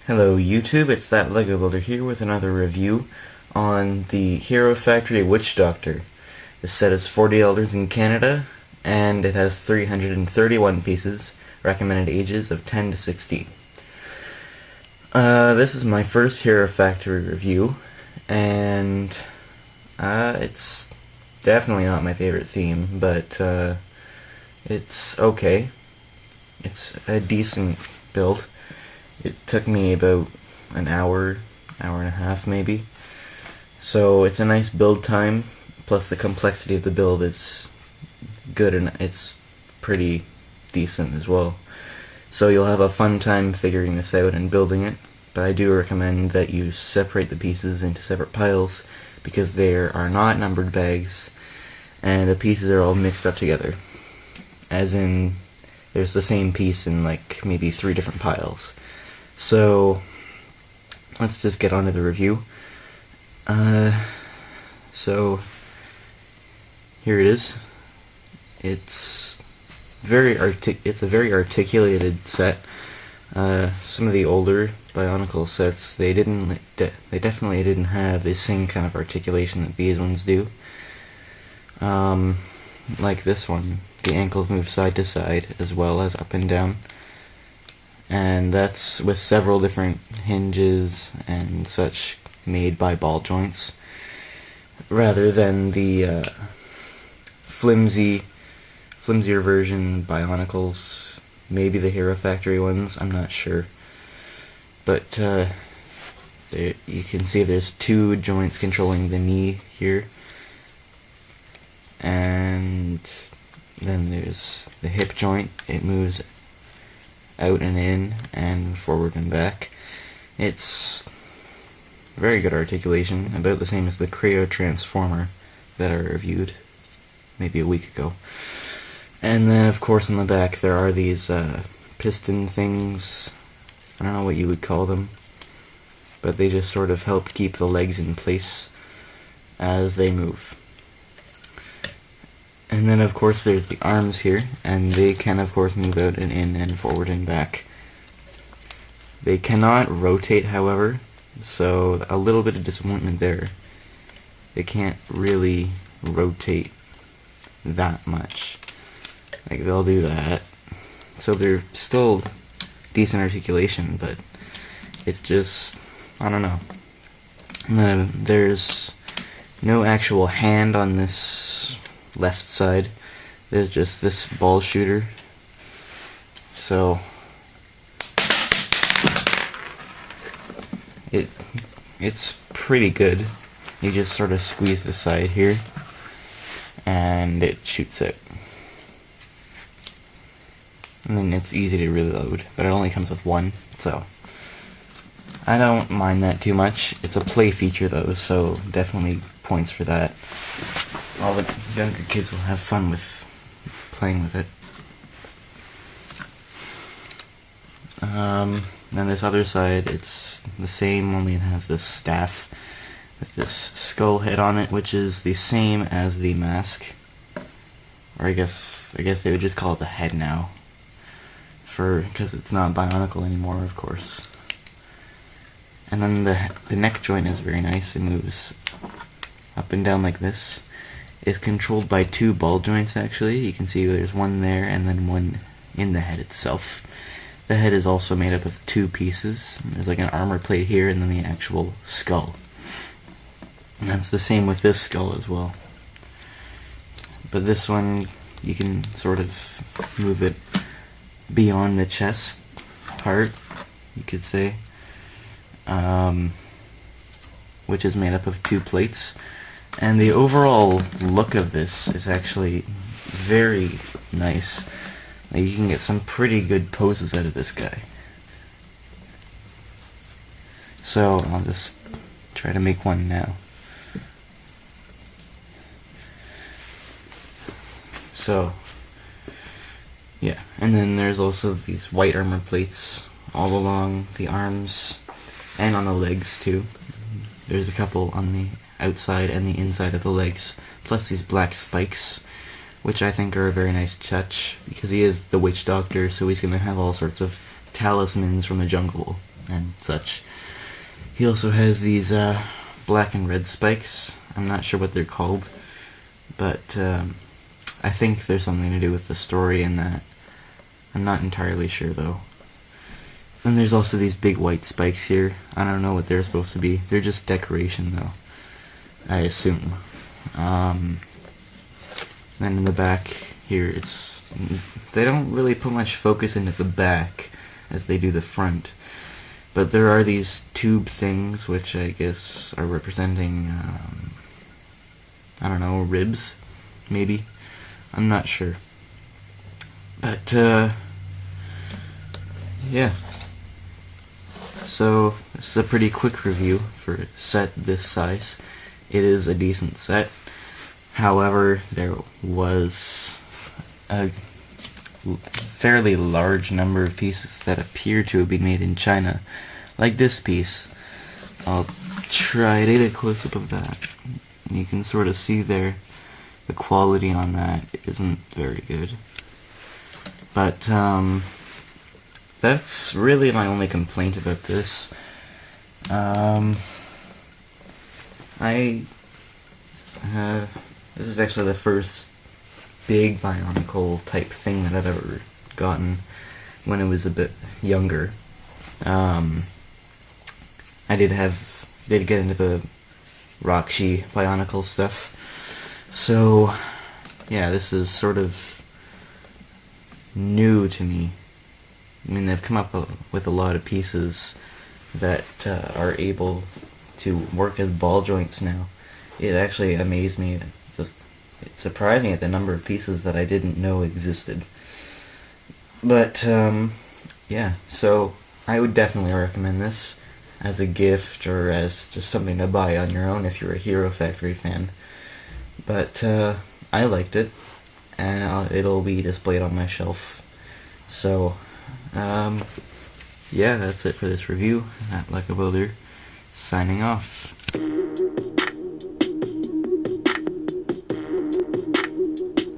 Hello YouTube, it's that Lego Builder here with another review on the Hero Factory Witch Doctor. This set is $40 in Canada, and it has 331 pieces, recommended ages of 10 to 16. This is my first Hero Factory review, and it's definitely not my favorite theme, but it's okay. It's a decent build. It took me about an hour and a half maybe. So it's a nice build time, plus the complexity of the build is good and it's pretty decent as well. So you'll have a fun time figuring this out and building it, but I do recommend that you separate the pieces into separate piles because there are not numbered bags and the pieces are all mixed up together. As in, there's the same piece in like maybe 3 different piles. So, let's just get on to the review. So, here it is. It's a very articulated set. Some of the older Bionicle sets, they definitely didn't have the same kind of articulation that these ones do. Like this one, the ankles move side to side as well as up and down. And that's with several different hinges and such made by ball joints, rather than the flimsier version Bionicles, maybe the Hero Factory ones, I'm not sure. But you can see there's 2 joints controlling the knee here, and then there's the hip joint. It moves out and in and forward and back. It's very good articulation, about the same as the Creo Transformer that I reviewed maybe a week ago. And then of course on the back there are these piston things. I don't know what you would call them, but they just sort of help keep the legs in place as they move. And then of course there's the arms here, and they can of course move out and in and forward and back. They cannot rotate, however, so a little bit of disappointment there. They can't really rotate that much. Like, they'll do that. So they're still decent articulation, but it's just, I don't know. And then there's no actual hand on this left side. There's just this ball shooter. So it's pretty good. You just sort of squeeze the side here and it shoots it. And then it's easy to reload, but it only comes with 1, so I don't mind that too much. It's a play feature though, so definitely points for that. All the younger kids will have fun with playing with it. Then this other side, it's the same, only it has this staff with this skull head on it, which is the same as the mask. Or I guess they would just call it the head now, because it's not Bionicle anymore, of course. And then the neck joint is very nice. It moves up and down like this. It's controlled by 2 ball joints actually. You can see there's one there and then one in the head itself. The head is also made up of 2 pieces. There's like an armor plate here and then the actual skull. And that's the same with this skull as well. But this one, you can sort of move it beyond the chest part, you could say. Which is made up of 2 plates. And the overall look of this is actually very nice. Like, you can get some pretty good poses out of this guy. So I'll just try to make one now. So yeah, and then there's also these white armor plates all along the arms and on the legs too. There's a couple on the outside and the inside of the legs, plus these black spikes, which I think are a very nice touch, because he is the witch doctor, so he's going to have all sorts of talismans from the jungle and such. He also has these black and red spikes. I'm not sure what they're called, but I think there's something to do with the story in that. I'm not entirely sure though. And there's also these big white spikes here. I don't know what they're supposed to be. They're just decoration though, I assume. Then in the back here, they don't really put much focus into the back as they do the front. But there are these tube things, which I guess are representing, I don't know, ribs, maybe? I'm not sure. But, yeah. So, this is a pretty quick review for a set this size. It is a decent set. However, there was a fairly large number of pieces that appear to have been made in China, like this piece. I'll try to get a close-up of that. You can sort of see there, the quality on that isn't very good. But, that's really my only complaint about this. This is actually the first big Bionicle type thing that I've ever gotten when I was a bit younger. I did get into the Rockshi Bionicle stuff. So, yeah, this is sort of new to me. I mean, they've come up with a lot of pieces that are able to work as ball joints now. It actually amazed me. It surprised me at the number of pieces that I didn't know existed. But, yeah, so I would definitely recommend this as a gift or as just something to buy on your own if you're a Hero Factory fan. But I liked it, and it'll be displayed on my shelf. So, yeah, that's it for this review. Matt Lekabilder, signing off.